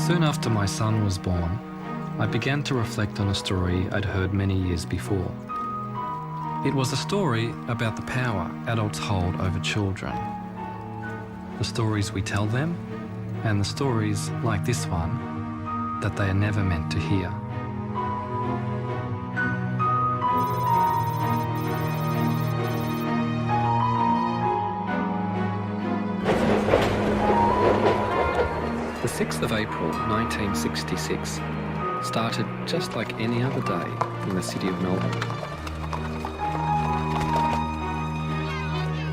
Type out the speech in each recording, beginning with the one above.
Soon after my son was born, I began to reflect on a story I'd heard many years before. It was a story about the power adults hold over children. The stories we tell them, and the stories, like this one, that they are never meant to hear. The 6th of April 1966 started just like any other day in the city of Melbourne.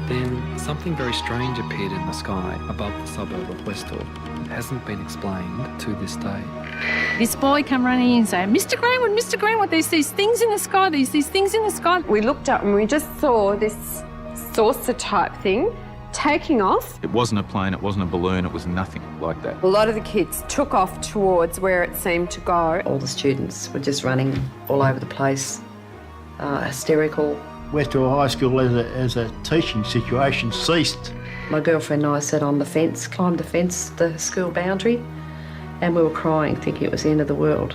Then something very strange appeared in the sky above the suburb of Westall. It hasn't been explained to this day. This boy came running in and said, Mr. Greenwood, there's these things in the sky, these things in the sky. We looked up and we just saw this saucer type thing taking off. It wasn't a plane, it wasn't a balloon, it was nothing like that. A lot of the kids took off towards where it seemed to go. All the students were just running all over the place, hysterical. Westall High School as a teaching situation ceased. My girlfriend and I sat on the fence, climbed the fence, the school boundary, and we were crying, thinking it was the end of the world.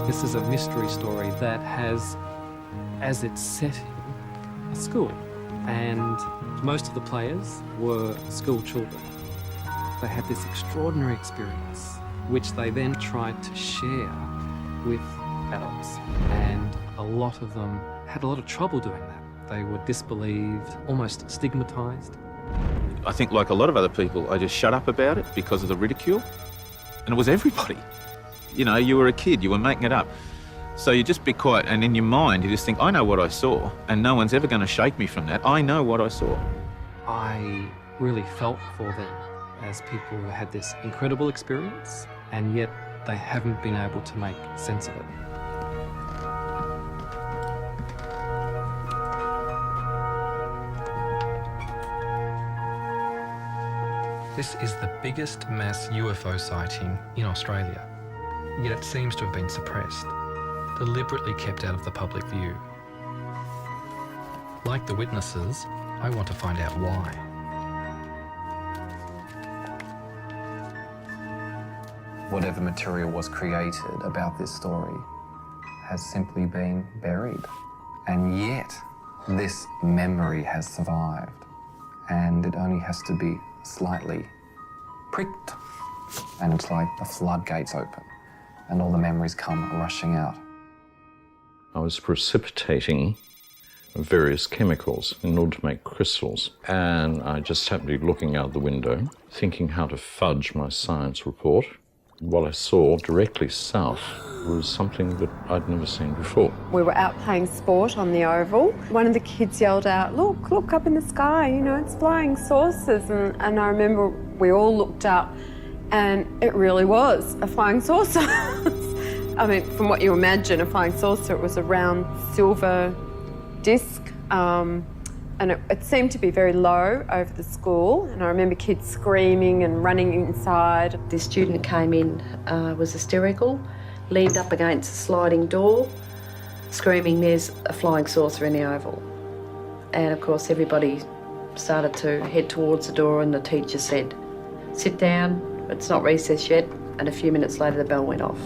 This is a mystery story that has, as its setting, a school. And most of the players were school children. They had this extraordinary experience, which they then tried to share with adults. And a lot of them had a lot of trouble doing that. They were disbelieved, almost stigmatised. I think, like a lot of other people, I just shut up about it because of the ridicule. And it was everybody. You know, you were a kid, you were making it up. So you just be quiet, and in your mind, you just think, I know what I saw, and no one's ever going to shake me from that. I know what I saw. I really felt for them as people who had this incredible experience, and yet they haven't been able to make sense of it. This is the biggest mass UFO sighting in Australia, yet it seems to have been suppressed, deliberately kept out of the public view. Like the witnesses, I want to find out why. Whatever material was created about this story has simply been buried. And yet, this memory has survived. And it only has to be slightly pricked. And it's like the floodgates open, and all the memories come rushing out. I was precipitating various chemicals in order to make crystals, and I just happened to be looking out the window, thinking how to fudge my science report. What I saw directly south was something that I'd never seen before. We were out playing sport on the oval. One of the kids yelled out, look up in the sky, you know, it's flying saucers. And I remember we all looked up, and it really was a flying saucer. I mean, from what you imagine, a flying saucer, it was a round silver disc, and it seemed to be very low over the school. And I remember kids screaming and running inside. This student came in, was hysterical, leaned up against a sliding door, screaming, there's a flying saucer in the oval. And of course, everybody started to head towards the door, and the teacher said, sit down, it's not recess yet. And a few minutes later, the bell went off.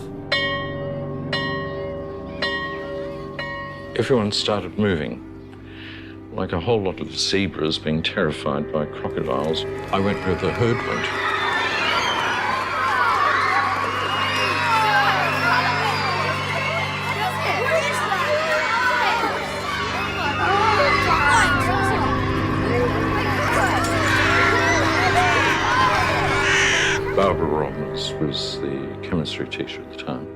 Everyone started moving, like a whole lot of zebras being terrified by crocodiles. I went where the herd went. 𝙲𝙷𝙰𝙽 was the chemistry teacher at the time.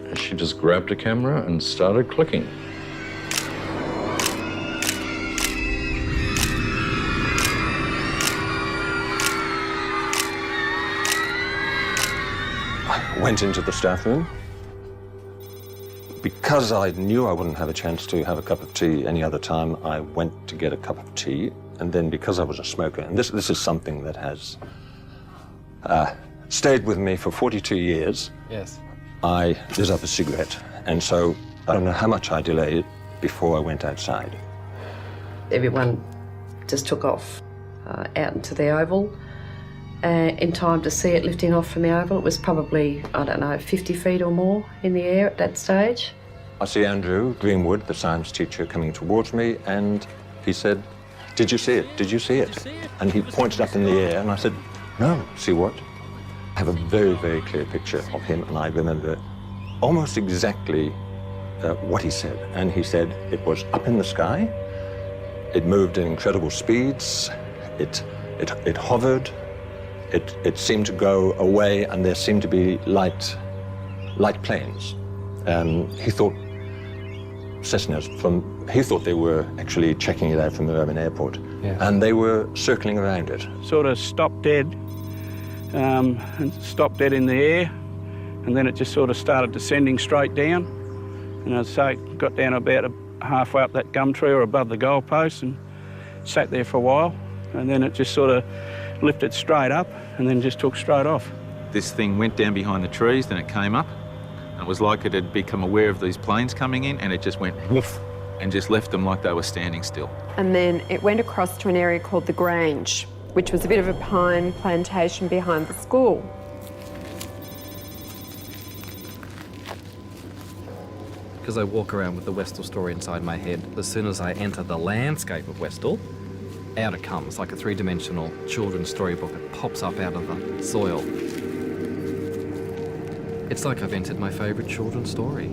And she just grabbed a camera and started clicking. I went into the staff room. Because I knew I wouldn't have a chance to have a cup of tea any other time, I went to get a cup of tea. And then because I was a smoker, and this is something that has stayed with me for 42 years, Yes. I lit up a cigarette, and so I don't know how much I delayed before I went outside. Everyone just took off out into the oval. In time to see it lifting off from the oval, it was probably, I don't know, 50 feet or more in the air at that stage. I see Andrew Greenwood, the science teacher, coming towards me, and he said, "Did you see it? Did you see it?" And he pointed up in the air, and I said, "No, see what?" I have a very, very clear picture of him, and I remember almost exactly what he said. And he said it was up in the sky, it moved at incredible speeds, it hovered, it seemed to go away, and there seemed to be light planes. He thought Cessnas he thought they were actually checking it out from the Melbourne airport, and they were circling around it. Sort of stopped dead, and stopped dead in the air, and then it just sort of started descending straight down. And I'd say it got down about halfway up that gum tree or above the goalpost and sat there for a while, and then it just sort of lifted straight up and then just took straight off. This thing went down behind the trees, then it came up, and it was like it had become aware of these planes coming in, and it just went woof and just left them like they were standing still. And then it went across to an area called the Grange, which was a bit of a pine plantation behind the school. Because I walk around with the Westall story inside my head, as soon as I enter the landscape of Westall, out it comes like a three-dimensional children's storybook. It pops up out of the soil. It's like I've entered my favourite children's story.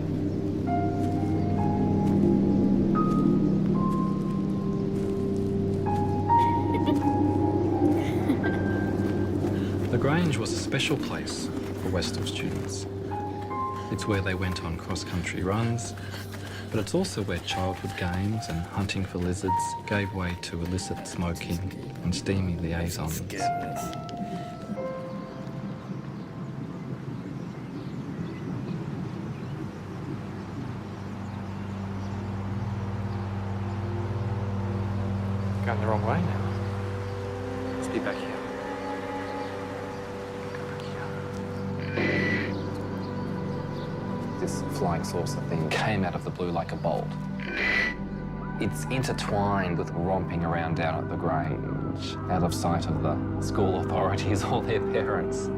The Grange was a special place for Westall students. It's where they went on cross-country runs, but it's also where childhood games and hunting for lizards gave way to illicit smoking and steamy liaisons. Going the wrong way now. Let's be back here. This flying saucer thing came out of the blue like a bolt. It's intertwined with romping around down at the Grange, out of sight of the school authorities or their parents.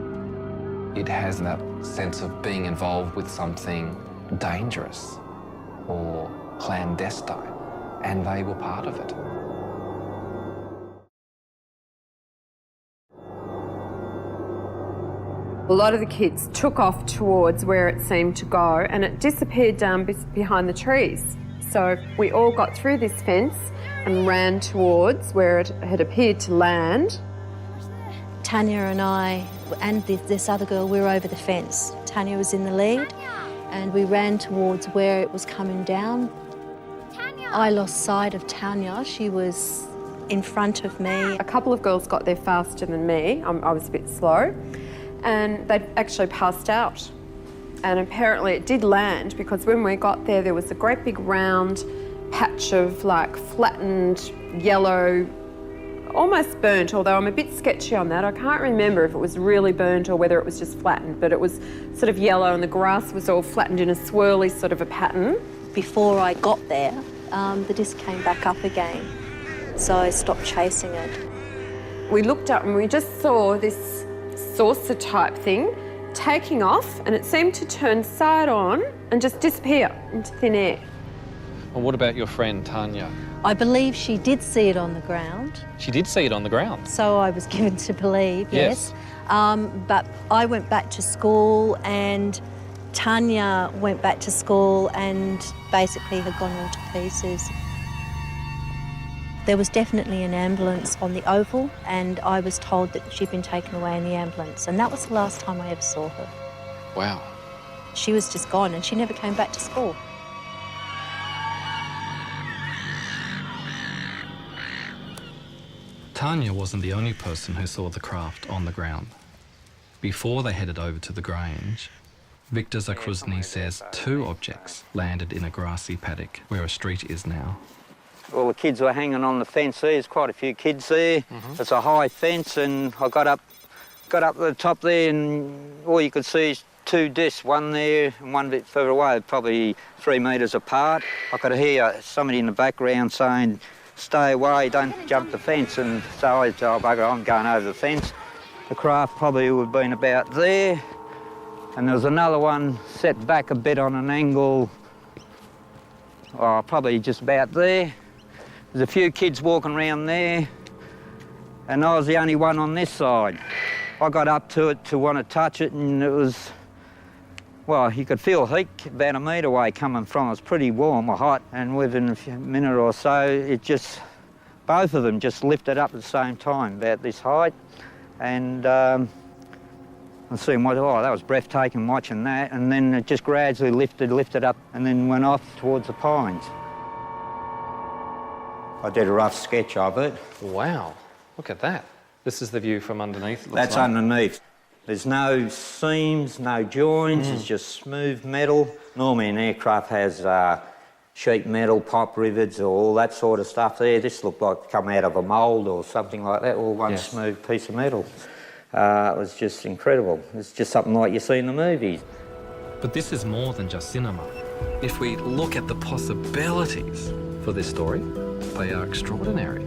It has that sense of being involved with something dangerous or clandestine, and they were part of it. A lot of the kids took off towards where it seemed to go, and it disappeared down behind the trees. So we all got through this fence and ran towards where it had appeared to land. Tanya and I and this other girl, we were over the fence. Tanya was in the lead, and we ran towards where it was coming down. I lost sight of Tanya. She was in front of me. A couple of girls got there faster than me. I was a bit slow. And they actually passed out. And apparently it did land, because when we got there, there was a great big round patch of like flattened yellow, almost burnt, although I'm a bit sketchy on that. I can't remember if it was really burnt or whether it was just flattened, but it was sort of yellow and the grass was all flattened in a swirly sort of a pattern. Before I got there, the disc came back up again, so I stopped chasing it. We looked up and we just saw this saucer type thing taking off, and it seemed to turn side on and just disappear into thin air. And what about your friend Tanya? I believe she did see it on the ground. She did see it on the ground? So I was given to believe, yes. But I went back to school, and Tanya went back to school and basically had gone all to pieces. There was definitely an ambulance on the oval, and I was told that she'd been taken away in the ambulance, and that was the last time I ever saw her. Wow. She was just gone, and she never came back to school. Tanya wasn't the only person who saw the craft on the ground. Before they headed over to the Grange, Victor Cʟɪᴏᴜ says 2 objects landed in a grassy paddock where a street is now. All the kids were hanging on the fence there. There's quite a few kids there. It's a high fence, and I got up to the top there, and all you could see is two discs, one there and one a bit further away, probably 3 metres apart. I could hear somebody in the background saying, "Stay away, don't jump the fence." And so I thought, "Oh, bugger, I'm going over the fence." The craft probably would have been about there. And there was another one set back a bit on an angle, probably just about there. There's a few kids walking around there, and I was the only one on this side. I got up to it to want to touch it, and it was, well, you could feel heat about 1 metre away coming from it. It was pretty warm or hot, and within a minute or so, it just, both of them just lifted up at the same time, about this height. And I seen, oh, that was breathtaking watching that, and then it just gradually lifted up, and then went off towards the pines. I did a rough sketch of it. Wow, look at that. This is the view from underneath. That's underneath. There's no seams, no joints, it's just smooth metal. Normally an aircraft has sheet metal, pipe rivets, or all that sort of stuff there. This looked like come out of a mould or something like that, all one smooth piece of metal. It was just incredible. It's just something like you see in the movies. But this is more than just cinema. If we look at the possibilities for this story, they are extraordinary.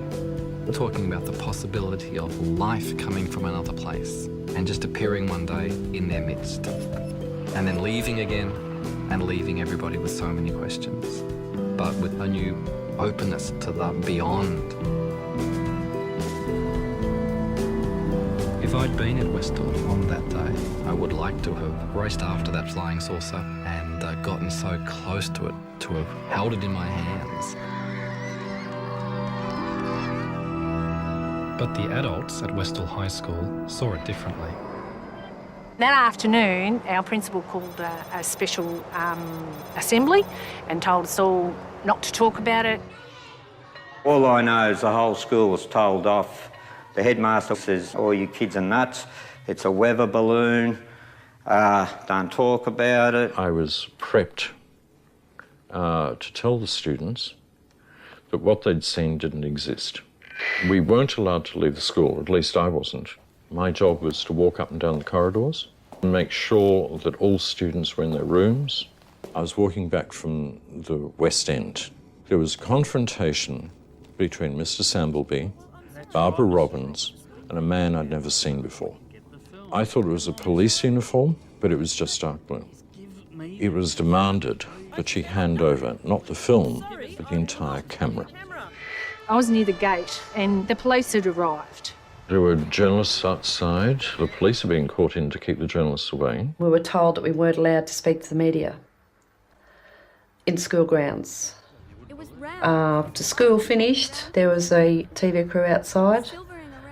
We're talking about the possibility of life coming from another place and just appearing one day in their midst, and then leaving again and leaving everybody with so many questions, but with a new openness to the beyond. If I'd been at Westall on that day, I would like to have raced after that flying saucer and gotten so close to it, to have held it in my hands. But the adults at Westall High School saw it differently. That afternoon, our principal called a special assembly and told us all not to talk about it. All I know is the whole school was told off. The headmaster says, "All you kids are nuts. It's a weather balloon. Don't talk about it." I was prepped to tell the students that what they'd seen didn't exist. We weren't allowed to leave the school, at least I wasn't. My job was to walk up and down the corridors and make sure that all students were in their rooms. I was walking back from the West End. There was a confrontation between Mr. Sambleby, Barbara Robbins, and a man I'd never seen before. I thought it was a police uniform, but it was just dark blue. It was demanded that she hand over not the film, but the entire camera. I was near the gate and the police had arrived. There were journalists outside. The police are being caught in to keep the journalists away. We were told that we weren't allowed to speak to the media in school grounds. After school finished, there was a TV crew outside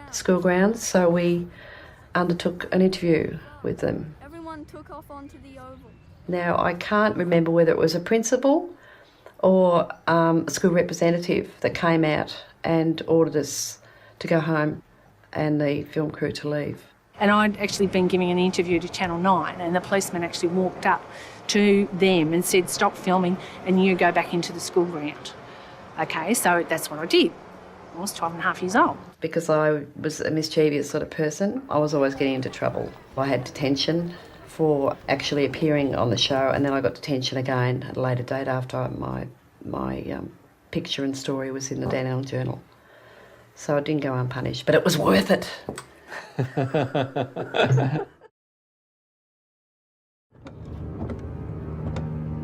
the school grounds, so we undertook an interview with them. Everyone took off onto the oval. Now, I can't remember whether it was a principal or a school representative that came out and ordered us to go home and the film crew to leave. And I'd actually been giving an interview to Channel 9 and the policeman actually walked up to them and said, "Stop filming and you go back into the school ground." Okay, so that's what I did. I was 12 and a half years old. Because I was a mischievous sort of person, I was always getting into trouble. I had detention for actually appearing on the show, and then I got detention again at a later date after my picture and story was in the Dandenong Journal. So I didn't go unpunished, but it was worth it.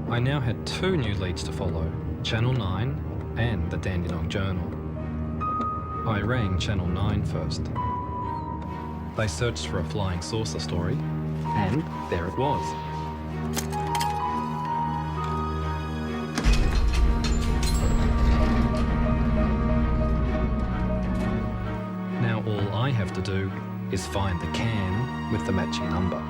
I now had 2 new leads to follow, Channel 9 and the Dandenong Journal. I rang Channel 9 first. They searched for a flying saucer story, and there it was. Now all I have to do is find the can with the matching number.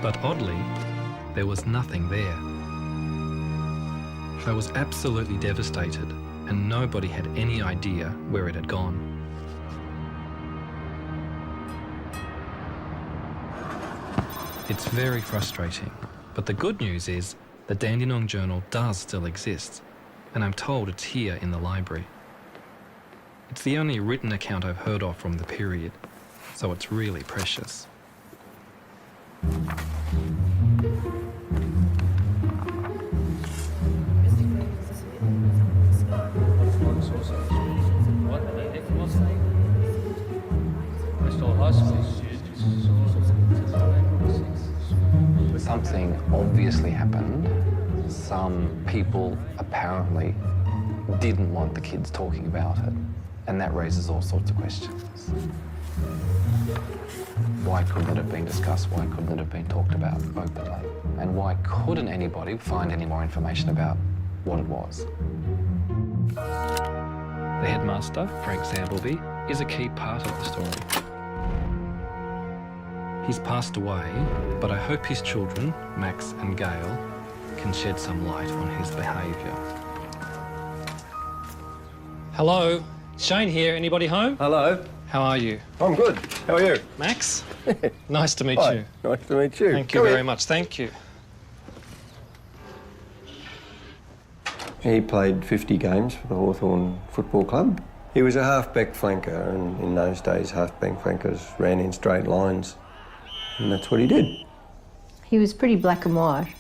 But oddly, there was nothing there. I was absolutely devastated, and nobody had any idea where it had gone. It's very frustrating, but the good news is the Dandenong Journal does still exist, and I'm told it's here in the library. It's the only written account I've heard of from the period, so it's really precious. Something obviously happened. Some people apparently didn't want the kids talking about it, and that raises all sorts of questions. Why couldn't it have been discussed? Why couldn't it have been talked about openly? And why couldn't anybody find any more information about what it was? The headmaster, Frank Zīļbulbī, is a key part of the story. He's passed away, but I hope his children, Max and Gail, can shed some light on his behaviour. Hello, Shane here. Anybody home? Hello. How are you? I'm good. How are you? Max? Nice to meet Hi. you. Nice to meet you. Thank you very much. Thank you. He played 50 games for the Hawthorn Football Club. He was a half-back flanker, and in those days, half-back flankers ran in straight lines, and that's what he did. He was pretty black and white,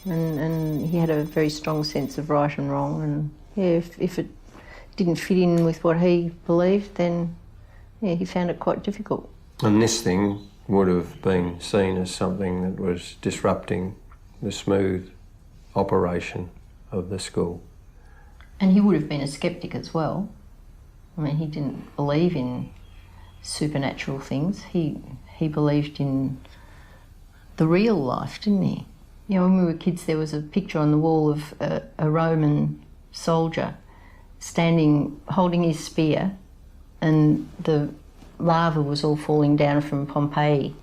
and he had a very strong sense of right and wrong, and yeah, if it didn't fit in with what he believed, then yeah, he found it quite difficult. And this thing would have been seen as something that was disrupting the smooth operation of the school. And he would have been a sceptic as well. I mean, he didn't believe in supernatural things. He believed in the real life, didn't he? You know, when we were kids, there was a picture on the wall of a Roman soldier standing, holding his spear, and the lava was all falling down from Pompeii,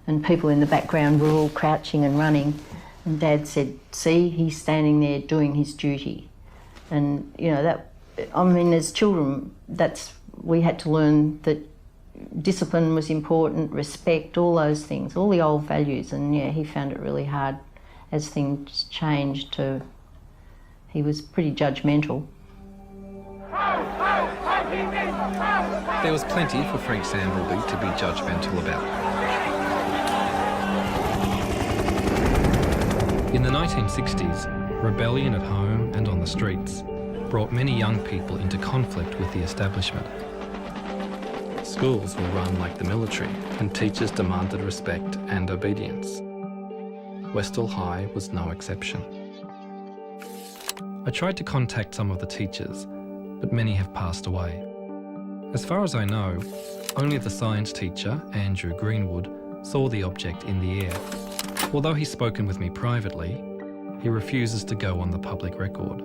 and people in the background were all crouching and running. And Dad said, "See, he's standing there doing his duty." And, you know, that, I mean, as children, we had to learn that discipline was important, respect, all those things, all the old values. And yeah, he found it really hard as things changed he was pretty judgmental. There was plenty for Frank Zīļbulbī to be judgmental about. In the 1960s, rebellion at home and on the streets brought many young people into conflict with the establishment. Schools were run like the military, and teachers demanded respect and obedience. Westall High was no exception. I tried to contact some of the teachers, but many have passed away. As far as I know, only the science teacher, Andrew Greenwood, saw the object in the air. Although he's spoken with me privately, he refuses to go on the public record.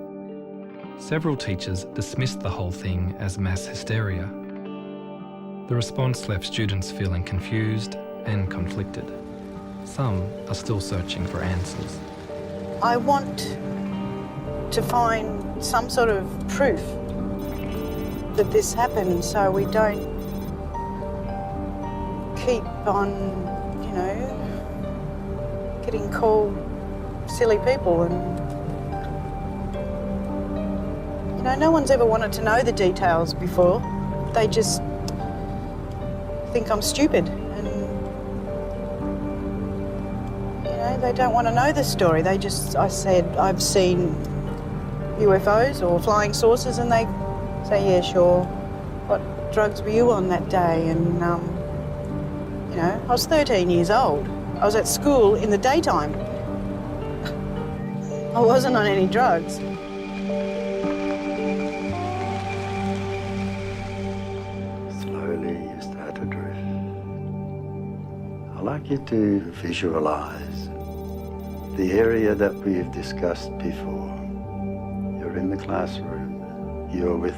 Several teachers dismissed the whole thing as mass hysteria. The response left students feeling confused and conflicted. Some are still searching for answers. I want to find some sort of proof that this happened, so we don't keep on, you know, getting called silly people. And, you know, no one's ever wanted to know the details before. They just think I'm stupid, and, you know, they don't want to know the story. I said, I've seen UFOs or flying saucers, and they say, yeah, sure. What drugs were you on that day? And, you know, I was 13 years old. I was at school in the daytime. I wasn't on any drugs. Slowly you start to drift. I'd like you to visualize the area that we've discussed before. You're in the classroom. You're with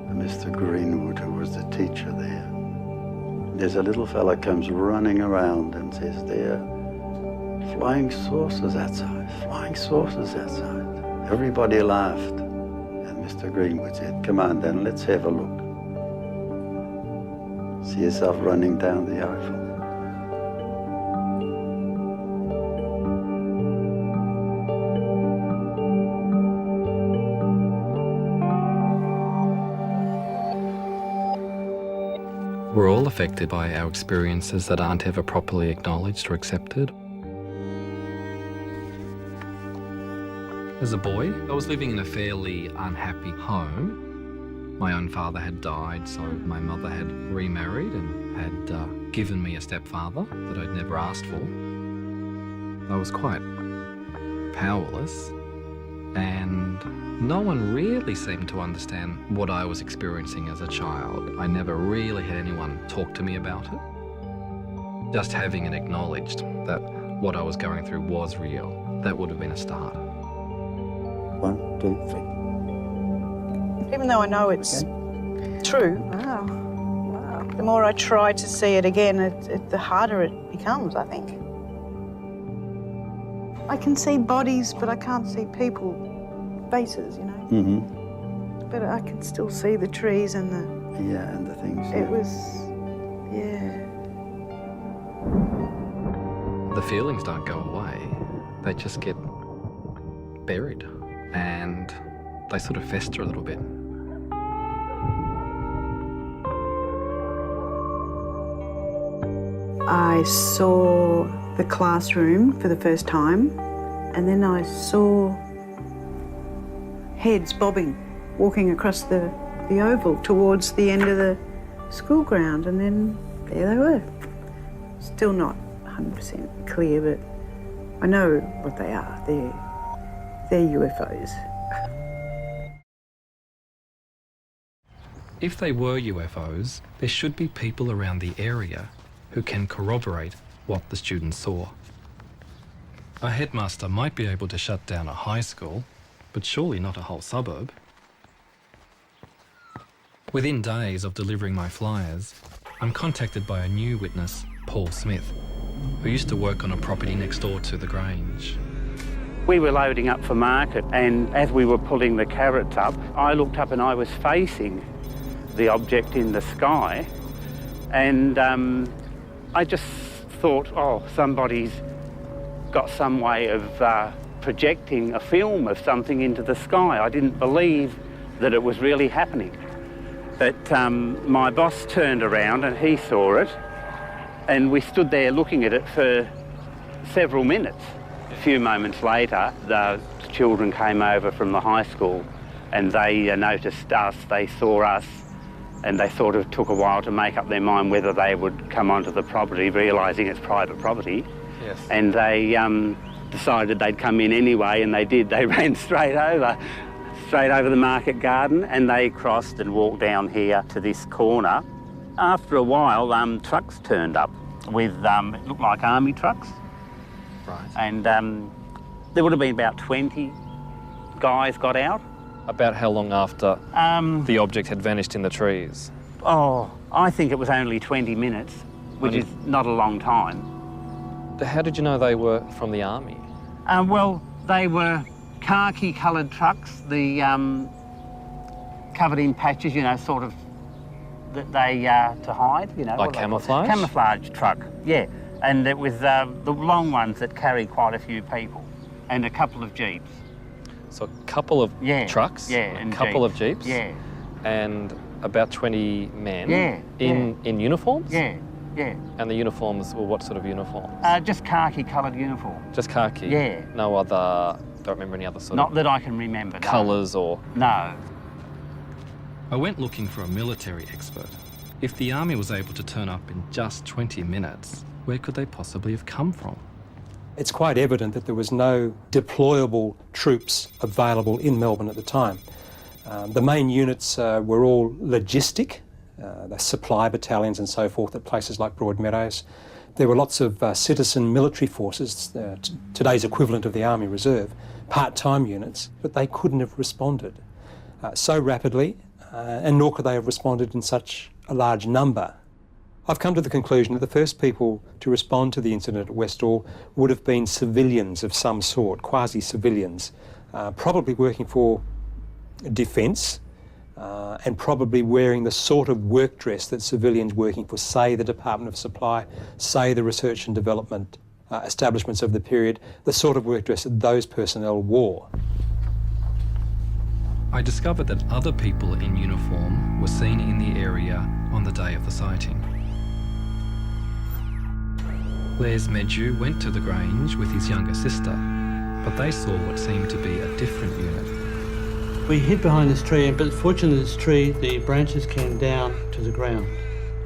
Mr. Greenwood, who was the teacher there. There's a little fella comes running around and says, there are flying saucers outside, flying saucers outside. Everybody laughed, and Mr. Greenwood said, come on then, let's have a look. See yourself running down the oval. We're all affected by our experiences that aren't ever properly acknowledged or accepted. As a boy, I was living in a fairly unhappy home. My own father had died, so my mother had remarried and had given me a stepfather that I'd never asked for. I was quite powerless, and no one really seemed to understand what I was experiencing as a child. I never really had anyone talk to me about it. Just having it acknowledged that what I was going through was real, that would have been a start. 1, 2, 3. Even though I know it's true, the more I try to see it again, the harder it becomes, I think. I can see bodies, but I can't see people, faces, you know. Mm-hmm. But I can still see the trees and the... Yeah, and the things. It was, yeah. The feelings don't go away. They just get buried and they sort of fester a little bit. I saw the classroom for the first time, and then I saw heads bobbing, walking across the oval towards the end of the school ground, and then there they were. Still not 100% clear, but I know what they are. They're UFOs. If they were UFOs, there should be people around the area who can corroborate what the students saw. A headmaster might be able to shut down a high school, but surely not a whole suburb. Within days of delivering my flyers, I'm contacted by a new witness, Paul Smith, who used to work on a property next door to the Grange. We were loading up for market, and as we were pulling the carrots up, I looked up and I was facing the object in the sky, and I just thought, oh, somebody's got some way of projecting a film of something into the sky. I didn't believe that it was really happening. But my boss turned around and he saw it, and we stood there looking at it for several minutes. A few moments later, the children came over from the high school and they noticed us, they saw us, and they sort of took a while to make up their mind whether they would come onto the property, realising it's private property. Yes. And they decided they'd come in anyway, and they did. They ran straight over the market garden, and they crossed and walked down here to this corner. After a while, trucks turned up with, it looked like army trucks. Right. And there would have been about 20 guys got out. About how long after the object had vanished in the trees? Oh, I think it was only 20 minutes, which is not a long time. How did you know they were from the army? Well, they were khaki-coloured trucks, the covered in patches, you know, sort of that they to hide, you know. Like camouflage? Camouflage truck, yeah. And it was the long ones that carried quite a few people, and a couple of jeeps. So a couple of trucks, and a couple of jeeps, and about 20 men in uniforms? Yeah. And the uniforms were what sort of uniforms? Just khaki-coloured uniform. Just khaki? Yeah. No other, don't remember any other sort Not of... that I can remember, no. Colours or... No. I went looking for a military expert. If the army was able to turn up in just 20 minutes, where could they possibly have come from? It's quite evident that there was no deployable troops available in Melbourne at the time. The main units were all logistic, the supply battalions and so forth at places like Broadmeadows. There were lots of citizen military forces, today's equivalent of the Army Reserve, part-time units, but they couldn't have responded so rapidly, and nor could they have responded in such a large number. I've come to the conclusion that the first people to respond to the incident at Westall would have been civilians of some sort, quasi-civilians, probably working for defence, and probably wearing the sort of work dress that civilians working for, say, the Department of Supply, say, the research and development establishments of the period, the sort of work dress that those personnel wore. I discovered that other people in uniform were seen in the area on the day of the sighting. 𝙲𝙷𝙰𝙽 went to the Grange with his younger sister, but they saw what seemed to be a different unit. We hid behind this tree, but fortunately this tree, the branches came down to the ground.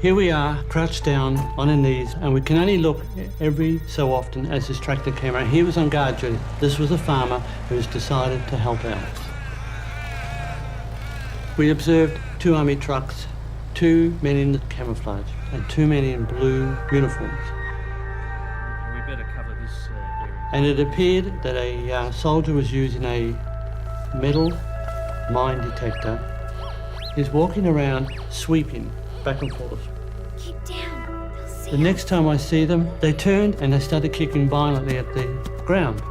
Here we are, crouched down on our knees, and we can only look every so often as this tractor came around. He was on guard duty. This was a farmer who's decided to help out. We observed 2 army trucks, 2 men in camouflage, and 2 men in blue uniforms. We better cover this area. And it appeared that a soldier was using a metal mine detector. He's walking around, sweeping back and forth. Keep down. They'll see The next time I see them, they turned and they started kicking violently at the ground.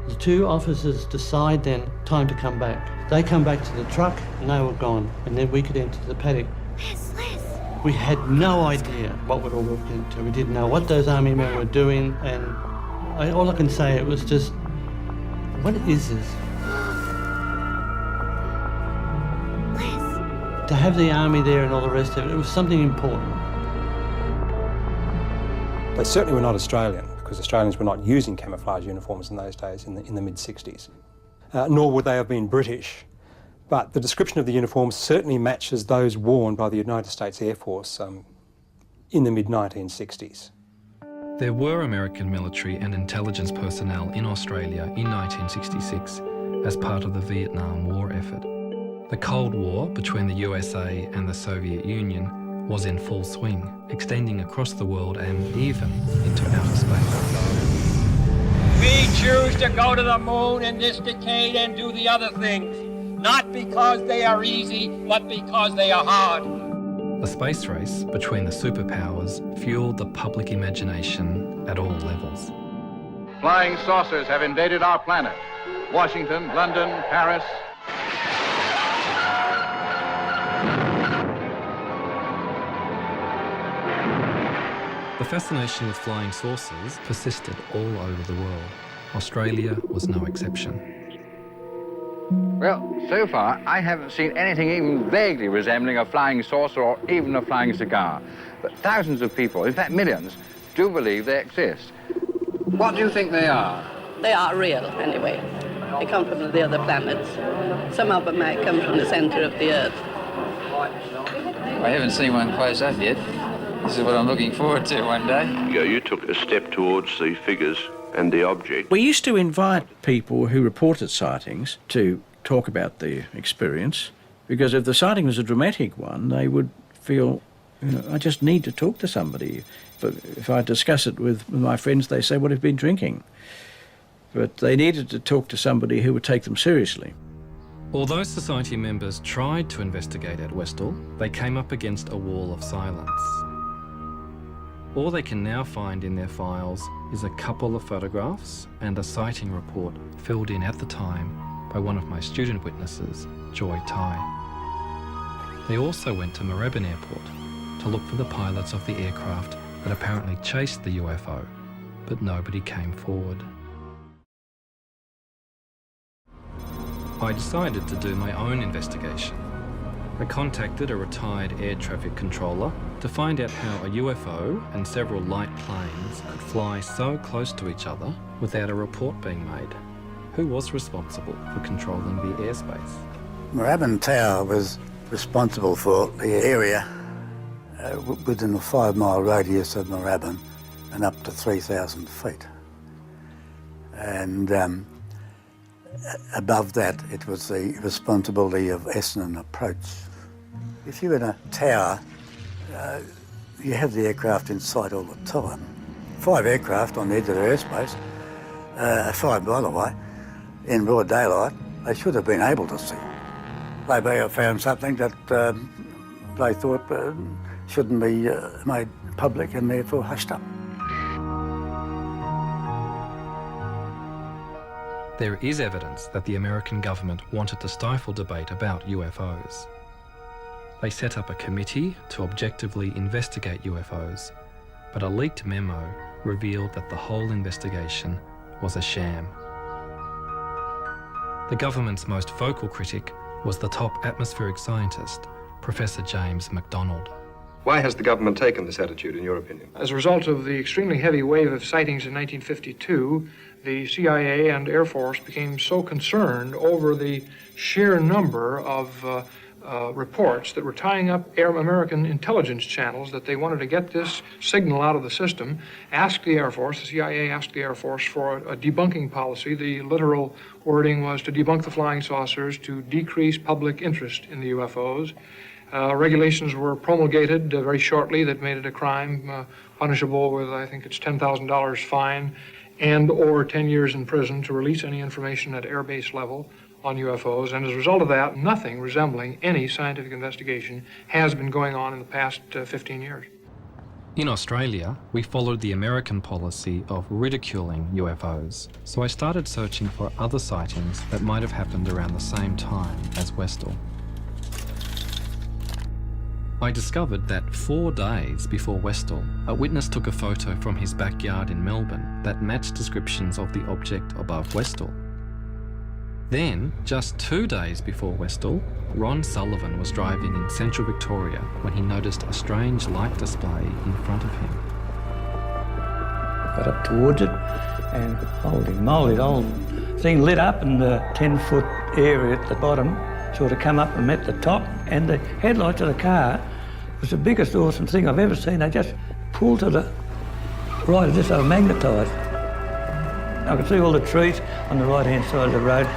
The 2 officers decide then, time to come back. They come back to the truck and they were gone, and then we could enter the paddock. We had no idea what we'd all walked into. We didn't know what those army men were doing, and all I can say, it was just, what is this? To have the army there and all the rest of it, it was something important. They certainly were not Australian, because Australians were not using camouflage uniforms in those days, in the mid-60s. Nor would they have been British. But the description of the uniforms certainly matches those worn by the United States Air Force in the mid-1960s. There were American military and intelligence personnel in Australia in 1966 as part of the Vietnam War effort. The Cold War between the USA and the Soviet Union was in full swing, extending across the world and even into outer space. We choose to go to the moon in this decade and do the other things, not because they are easy, but because they are hard. The space race between the superpowers fueled the public imagination at all levels. Flying saucers have invaded our planet. Washington, London, Paris. The fascination with flying saucers persisted all over the world. Australia was no exception. Well, so far, I haven't seen anything even vaguely resembling a flying saucer or even a flying cigar. But thousands of people, in fact millions, do believe they exist. What do you think they are? They are real, anyway. They come from the other planets. Some of them might come from the centre of the Earth. I haven't seen one close up yet. This is what I'm looking forward to one day. You took a step towards the figures and the object. We used to invite people who reported sightings to talk about their experience, because if the sighting was a dramatic one, they would feel, I just need to talk to somebody. But if I discuss it with my friends, they say, well, I've been drinking. But they needed to talk to somebody who would take them seriously. Although society members tried to investigate at Westall, they came up against a wall of silence. All they can now find in their files is a couple of photographs and a sighting report filled in at the time by one of my student witnesses, Joy Tai. They also went to Moorabbin Airport to look for the pilots of the aircraft that apparently chased the UFO, but nobody came forward. I decided to do my own investigation. I contacted a retired air traffic controller to find out how a UFO and several light planes could fly so close to each other without a report being made. Who was responsible for controlling the airspace? Moorabbin Tower was responsible for the area within a 5-mile radius of Moorabbin and up to 3,000 feet. And above that, it was the responsibility of Essendon Approach. If you're in a tower, you have the aircraft in sight all the time. 5 aircraft on the edge of the airspace, 5 by the way, in broad daylight, they should have been able to see. They may have found something that they thought shouldn't be made public and therefore hushed up. There is evidence that the American government wanted to stifle debate about UFOs. They set up a committee to objectively investigate UFOs, but a leaked memo revealed that the whole investigation was a sham. The government's most vocal critic was the top atmospheric scientist, Professor James MacDonald. Why has the government taken this attitude, in your opinion? As a result of the extremely heavy wave of sightings in 1952, the CIA and Air Force became so concerned over the sheer number of reports that were tying up American intelligence channels that they wanted to get this signal out of the system, asked the Air Force, the CIA asked the Air Force for a debunking policy. The literal wording was to debunk the flying saucers, to decrease public interest in the UFOs. Regulations were promulgated very shortly that made it a crime, punishable with, I think it's $10,000 fine and or 10 years in prison to release any information at airbase level on UFOs. And as a result of that, nothing resembling any scientific investigation has been going on in the past 15 years. In Australia, we followed the American policy of ridiculing UFOs, so I started searching for other sightings that might have happened around the same time as Westall. I discovered that 4 days before Westall, a witness took a photo from his backyard in Melbourne that matched descriptions of the object above Westall. Then, just 2 days before Westall, Ron Sullivan was driving in central Victoria when he noticed a strange light display in front of him. Got up towards it and holy moly, the whole thing lit up and the 10-foot area at the bottom sort of come up and met the top, and the headlights of the car was the biggest awesome thing I've ever seen. They just pulled to the right as if they were magnetised. I could see all the trees on the right-hand side of the road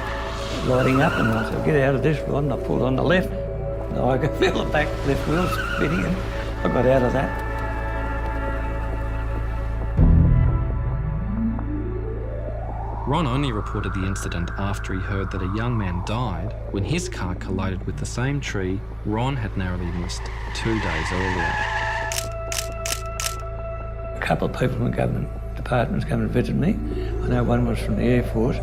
lighting up, and I said, get out of this one, and I pulled on the left. And I could feel the back left wheel spinning, and I got out of that. Ron only reported the incident after he heard that a young man died when his car collided with the same tree Ron had narrowly missed 2 days earlier. A couple of people from the government departments came and visited me. I know one was from the Air Force.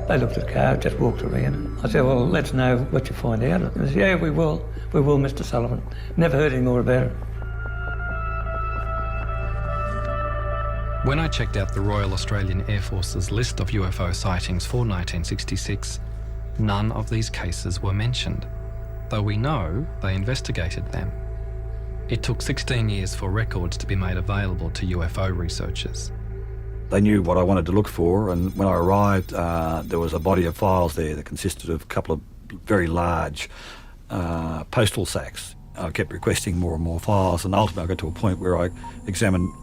They looked at the car, just walked around. I said, well, let's know what you find out. And they said, yeah, we will, Mr. Sullivan. Never heard any more about it. When I checked out the Royal Australian Air Force's list of UFO sightings for 1966, none of these cases were mentioned, though we know they investigated them. It took 16 years for records to be made available to UFO researchers. They knew what I wanted to look for, and when I arrived, there was a body of files there that consisted of a couple of very large postal sacks. I kept requesting more and more files, and ultimately I got to a point where I examined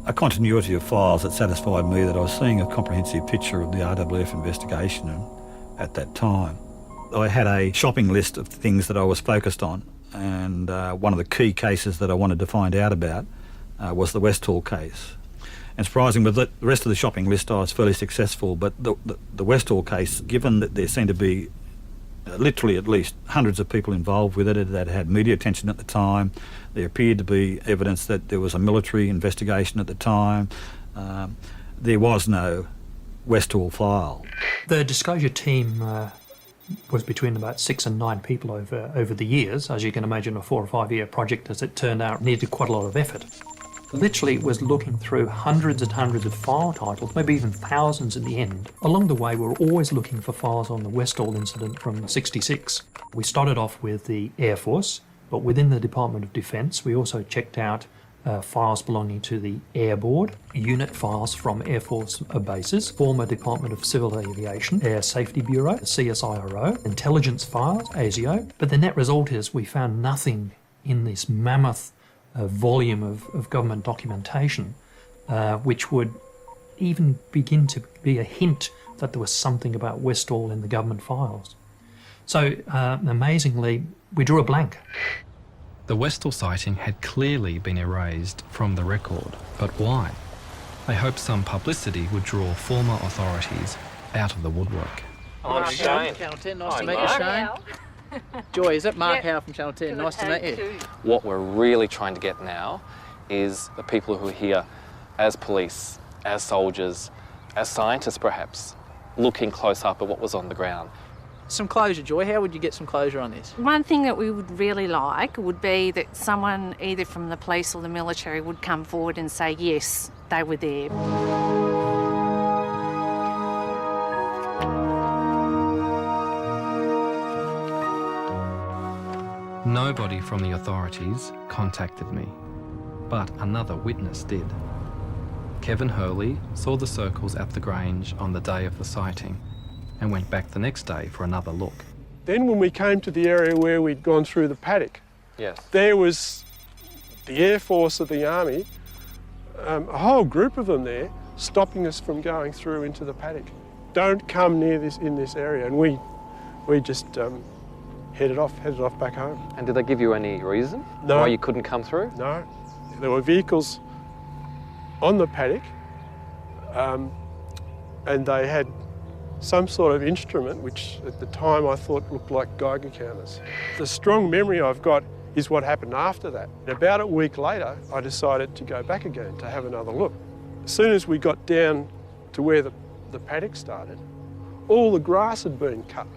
a continuity of files that satisfied me that I was seeing a comprehensive picture of the RAAF investigation at that time. I had a shopping list of things that I was focused on, and one of the key cases that I wanted to find out about was the Westall case. And surprising, with the rest of the shopping list I was fairly successful, but the Westall case, given that there seemed to be literally at least hundreds of people involved with it that had media attention at the time, there appeared to be evidence that there was a military investigation at the time. There was no Westall file. The disclosure team was between about 6 and 9 people over the years. As you can imagine, a 4 or 5 year project, as it turned out, needed quite a lot of effort. Literally, it was looking through hundreds and hundreds of file titles, maybe even thousands in the end. Along the way, we were always looking for files on the Westall incident from '66. We started off with the Air Force, but within the Department of Defence, we also checked out files belonging to the Air Board, unit files from Air Force bases, former Department of Civil Aviation, Air Safety Bureau, CSIRO, intelligence files, ASIO. But the net result is we found nothing in this mammoth volume of government documentation which would even begin to be a hint that there was something about Westall in the government files. So amazingly, we drew a blank. The Westall sighting had clearly been erased from the record, but why? I hoped some publicity would draw former authorities out of the woodwork. I'm Shane. Channel 10, nice to meet you, Shane. Joy, is it Mark Howe from Channel 10? Nice to meet you. What we're really trying to get now is the people who are here as police, as soldiers, as scientists perhaps, looking close up at what was on the ground. Some closure, Joy. How would you get some closure on this? One thing that we would really like would be that someone either from the police or the military would come forward and say, yes, they were there. Nobody from the authorities contacted me, but another witness did. Kevin Hurley saw the circles at the Grange on the day of the sighting and went back the next day for another look. Then when we came to the area where we'd gone through the paddock, Yes. there was the Air Force of the Army, a whole group of them there, stopping us from going through into the paddock. Don't come near this in this area, and we just headed off back home. And did they give you any reason No. why you couldn't come through? No, there were vehicles on the paddock, and they had some sort of instrument which at the time I thought looked like Geiger counters. The strong memory I've got is what happened after that. About a week later, I decided to go back again to have another look. As soon as we got down to where the paddock started, all the grass had been cut,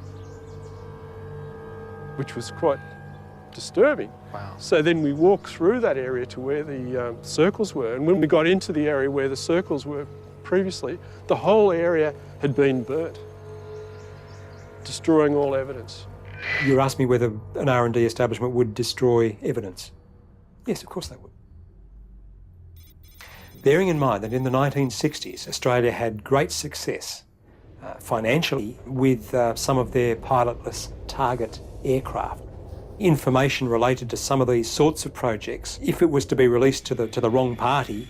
which was quite disturbing. Wow. So then we walked through that area to where the circles were, and when we got into the area where the circles were previously, the whole area had been burnt, destroying all evidence. You asked me whether an R&D establishment would destroy evidence. Yes, of course they would. Bearing in mind that in the 1960s, Australia had great success financially with some of their pilotless target aircraft. Information related to some of these sorts of projects, if it was to be released to the wrong party,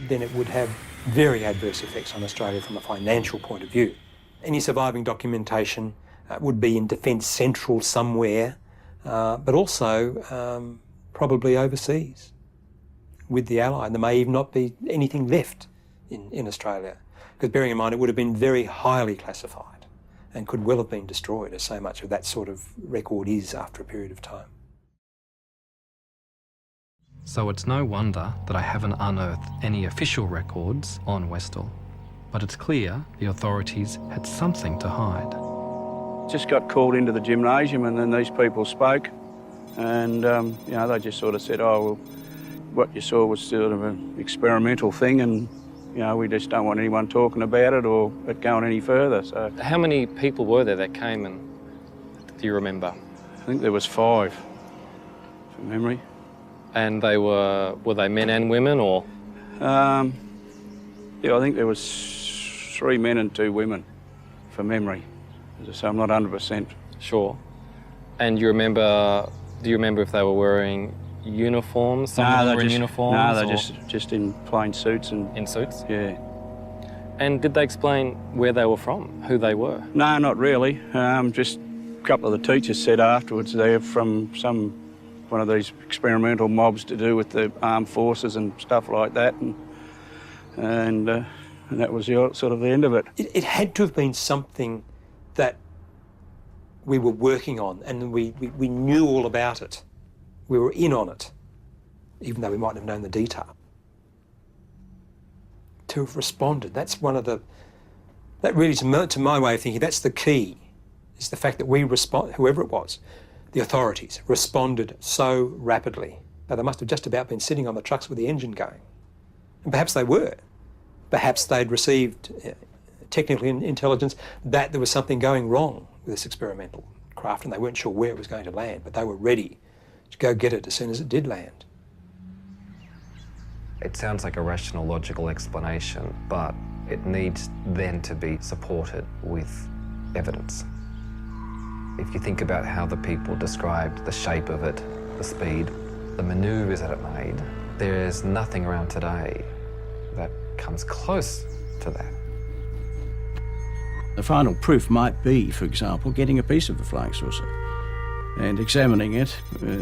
then it would have very adverse effects on Australia from a financial point of view. Any surviving documentation would be in Defence Central somewhere, but also probably overseas with the Allied. There may even not be anything left in Australia, because bearing in mind it would have been very highly classified and could well have been destroyed, as so much of that sort of record is after a period of time. So it's no wonder that I haven't unearthed any official records on Westall, but it's clear the authorities had something to hide. Just got called into the gymnasium, and then these people spoke, and they just sort of said, oh, well, what you saw was sort of an experimental thing, and we just don't want anyone talking about it or it going any further. So How many people were there that came, and do you remember? I think there was 5, from memory. And they were they men and women, or? I think there was 3 men and 2 women, from memory. As I say, I'm not 100%. Sure. And do you remember if they were wearing uniforms? Some of them were in uniforms? No, they're just in plain suits. In suits? Yeah. And did they explain where they were from, who they were? No, not really. Just a couple of the teachers said afterwards they're from one of these experimental mobs to do with the armed forces and stuff like that, and that was sort of the end of it. It had to have been something that we were working on, and we knew all about it. We were in on it, even though we mightn't have known the detail. To have responded, that's one of the... That really, to my way of thinking, that's the key, is the fact that we whoever it was, the authorities, responded so rapidly. Now, they must have just about been sitting on the trucks with the engine going. And perhaps they were. Perhaps they'd received technical intelligence that there was something going wrong with this experimental craft, and they weren't sure where it was going to land, but they were ready to go get it as soon as it did land. It sounds like a rational, logical explanation, but it needs then to be supported with evidence. If you think about how the people described the shape of it, the speed, the manoeuvres that it made, there is nothing around today that comes close to that. The final proof might be, for example, getting a piece of the flying saucer and examining it,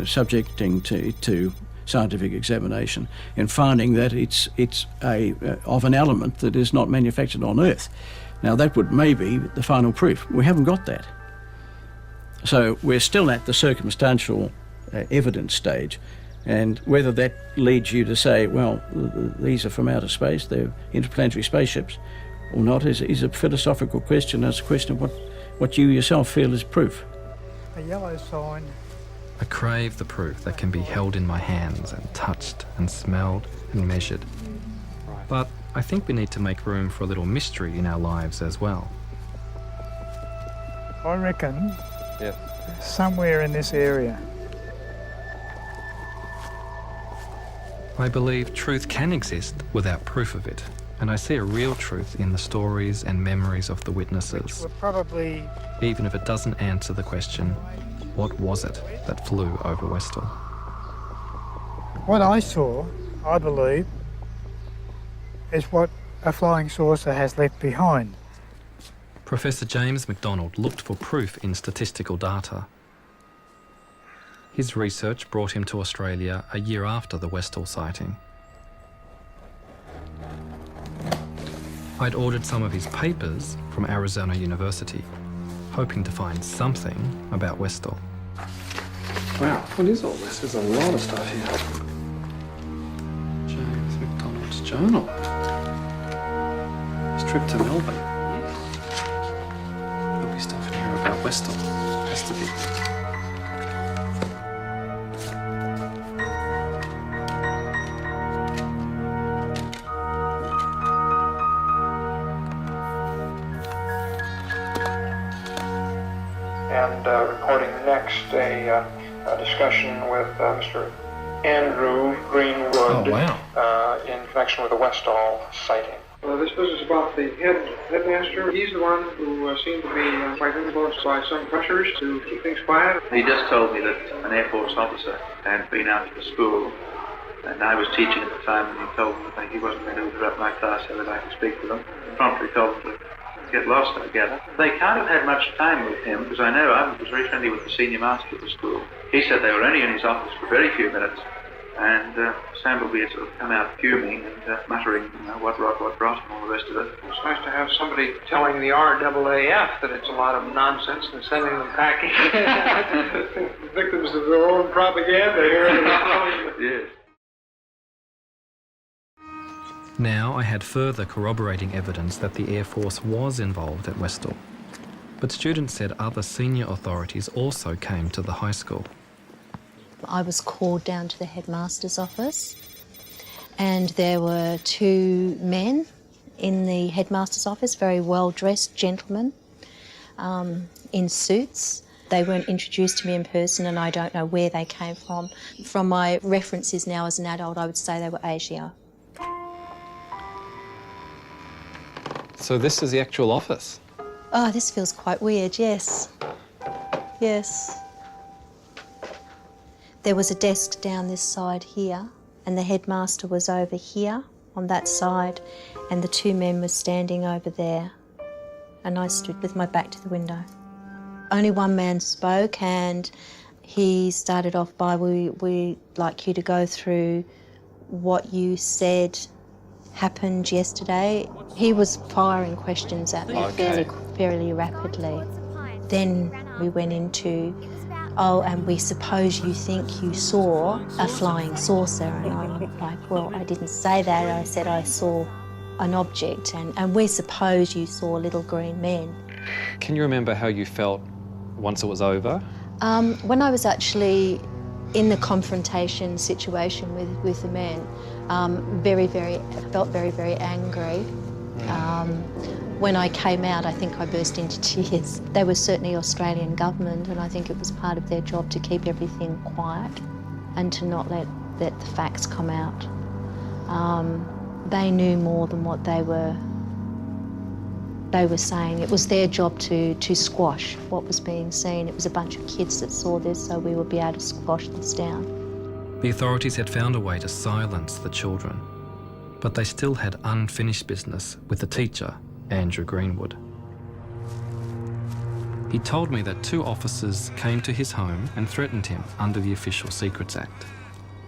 subjecting to scientific examination, and finding that it's of an element that is not manufactured on Earth. Now, that would maybe be the final proof. We haven't got that. So we're still at the circumstantial evidence stage, and whether that leads you to say, well, these are from outer space, they're interplanetary spaceships, or not, is a philosophical question. It's a question of what you yourself feel is proof. A yellow sign. I crave the proof that can be held in my hands and touched and smelled and measured. But I think we need to make room for a little mystery in our lives as well. I reckon somewhere in this area I believe truth can exist without proof of it, and I see a real truth in the stories and memories of the witnesses, Probably even if it doesn't answer the question, what was it that flew over Westall? what I saw, I believe, is what a flying saucer has left behind. Professor James McDonald looked for proof in statistical data. His research brought him to Australia a year after the Westall sighting. I'd ordered some of his papers from Arizona University, hoping to find something about Westall. Wow, what is all this? There's a lot of stuff here. James McDonald's journal. His trip to Melbourne. There'll be stuff in here about Westall. Has to be. And recording next a discussion with Mr. Andrew Greenwood in connection with the Westall sighting. This business about the headmaster, he's the one who seemed to be quite influenced by some pressures to keep things quiet. He just told me that an Air Force officer had been out to the school, and I was teaching at the time, and he told me that he wasn't going to interrupt my class so that I could speak to them. He promptly told them to get lost together. They can't have had much time with him, because I know I was very friendly with the senior master of the school. He said they were only in his office for very few minutes, and Sambleby had sort of come out fuming and muttering, what rot, and all the rest of it. It's nice to have somebody telling the RAAF that it's a lot of nonsense and sending them packing. Victims of their own propaganda here. Yes. Now I had further corroborating evidence that the Air Force was involved at Westall. But students said other senior authorities also came to the high school. I was called down to the headmaster's office, and there were two men in the headmaster's office, very well-dressed gentlemen in suits. They weren't introduced to me in person, and I don't know where they came from. From my references now as an adult, I would say they were Asia. So this is the actual office? Oh, this feels quite weird, yes. Yes. There was a desk down this side here, and the headmaster was over here on that side, and the two men were standing over there, and I stood with my back to the window. Only one man spoke, and he started off by, we'd like you to go through what you said happened yesterday. He was firing questions at me fairly rapidly. Then we went into, oh, and we suppose you think you saw a flying saucer. And I'm like, well, I didn't say that. I said I saw an object, and we suppose you saw little green men. Can you remember how you felt once it was over? When I was actually in the confrontation situation with the men, I felt very angry. When I came out, I think I burst into tears. They were certainly Australian government, and I think it was part of their job to keep everything quiet and to not let the facts come out. They knew more than what they were saying. It was their job to squash what was being seen. It was a bunch of kids that saw this, so we would be able to squash this down. The authorities had found a way to silence the children, but they still had unfinished business with the teacher, Andrew Greenwood. He told me that two officers came to his home and threatened him under the Official Secrets Act.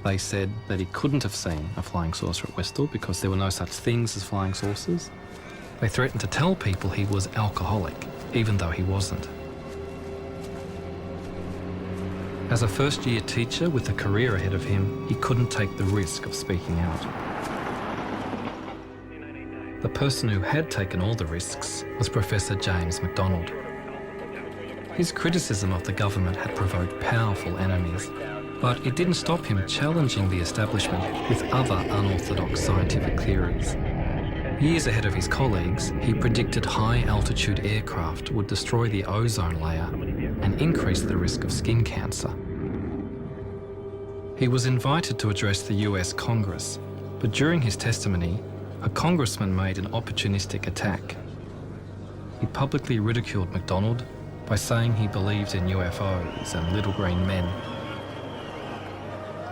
They said that he couldn't have seen a flying saucer at Westall because there were no such things as flying saucers. They threatened to tell people he was alcoholic, even though he wasn't. As a first-year teacher with a career ahead of him, he couldn't take the risk of speaking out. The person who had taken all the risks was Professor James McDonald. His criticism of the government had provoked powerful enemies, but it didn't stop him challenging the establishment with other unorthodox scientific theories. Years ahead of his colleagues, he predicted high-altitude aircraft would destroy the ozone layer and increase the risk of skin cancer. He was invited to address the US Congress, but during his testimony, a congressman made an opportunistic attack. He publicly ridiculed MacDonald by saying he believed in UFOs and little green men.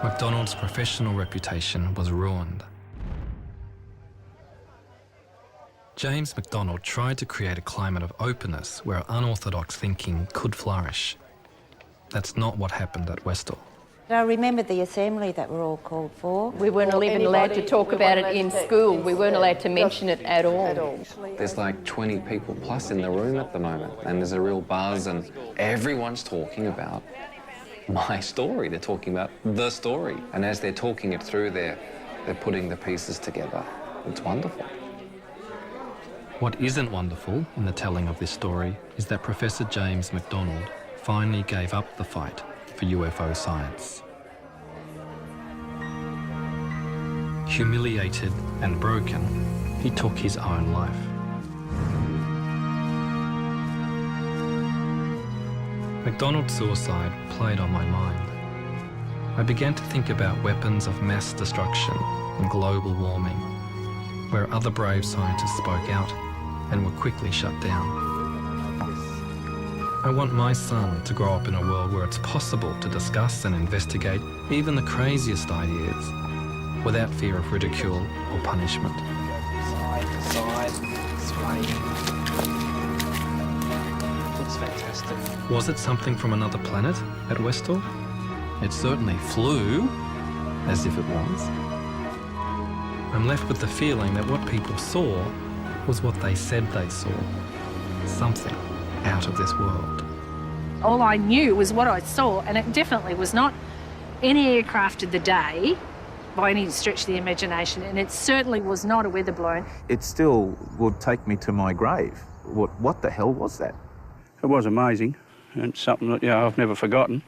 MacDonald's professional reputation was ruined. James MacDonald tried to create a climate of openness where unorthodox thinking could flourish. That's not what happened at Westall. I remember the assembly that we're all called for. We weren't even allowed to talk about it in school. We weren't allowed to mention it at all. There's like 20 people plus in the room at the moment, and there's a real buzz, and everyone's talking about my story. They're talking about the story. And as they're talking it through, they're putting the pieces together. It's wonderful. What isn't wonderful in the telling of this story is that Professor James MacDonald finally gave up the fight for UFO science. Humiliated and broken, he took his own life. MacDonald's suicide played on my mind. I began to think about weapons of mass destruction and global warming, where other brave scientists spoke out and were quickly shut down. I want my son to grow up in a world where it's possible to discuss and investigate even the craziest ideas without fear of ridicule or punishment. Side, sway. Looks fantastic. Was it something from another planet at Westall? It certainly flew, as if it was. I'm left with the feeling that what people saw was what they said they saw. Something out of this world. All I knew was what I saw, and it definitely was not any aircraft of the day by any stretch of the imagination, and it certainly was not a weather balloon. It still would take me to my grave. What the hell was that? It was amazing, and something that I've never forgotten.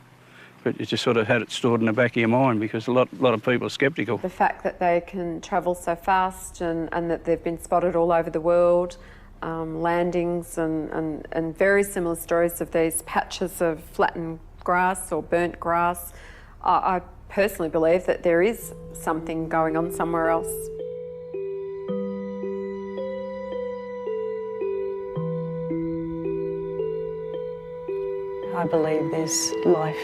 But you just sort of had it stored in the back of your mind because a lot of people are sceptical. The fact that they can travel so fast and that they've been spotted all over the world, landings and very similar stories of these patches of flattened grass or burnt grass. I personally believe that there is something going on somewhere else. I believe there's life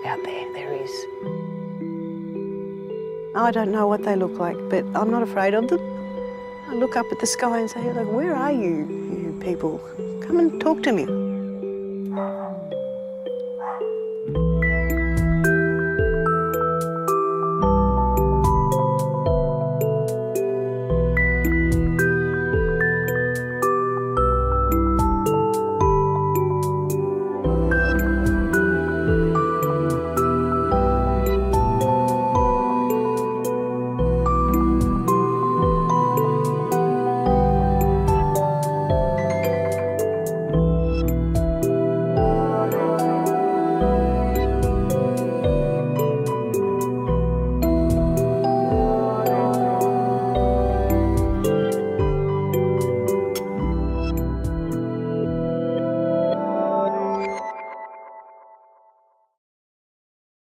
out there. There is. I don't know what they look like, but I'm not afraid of them. I look up at the sky and say, look, where are you, you people? Come and talk to me.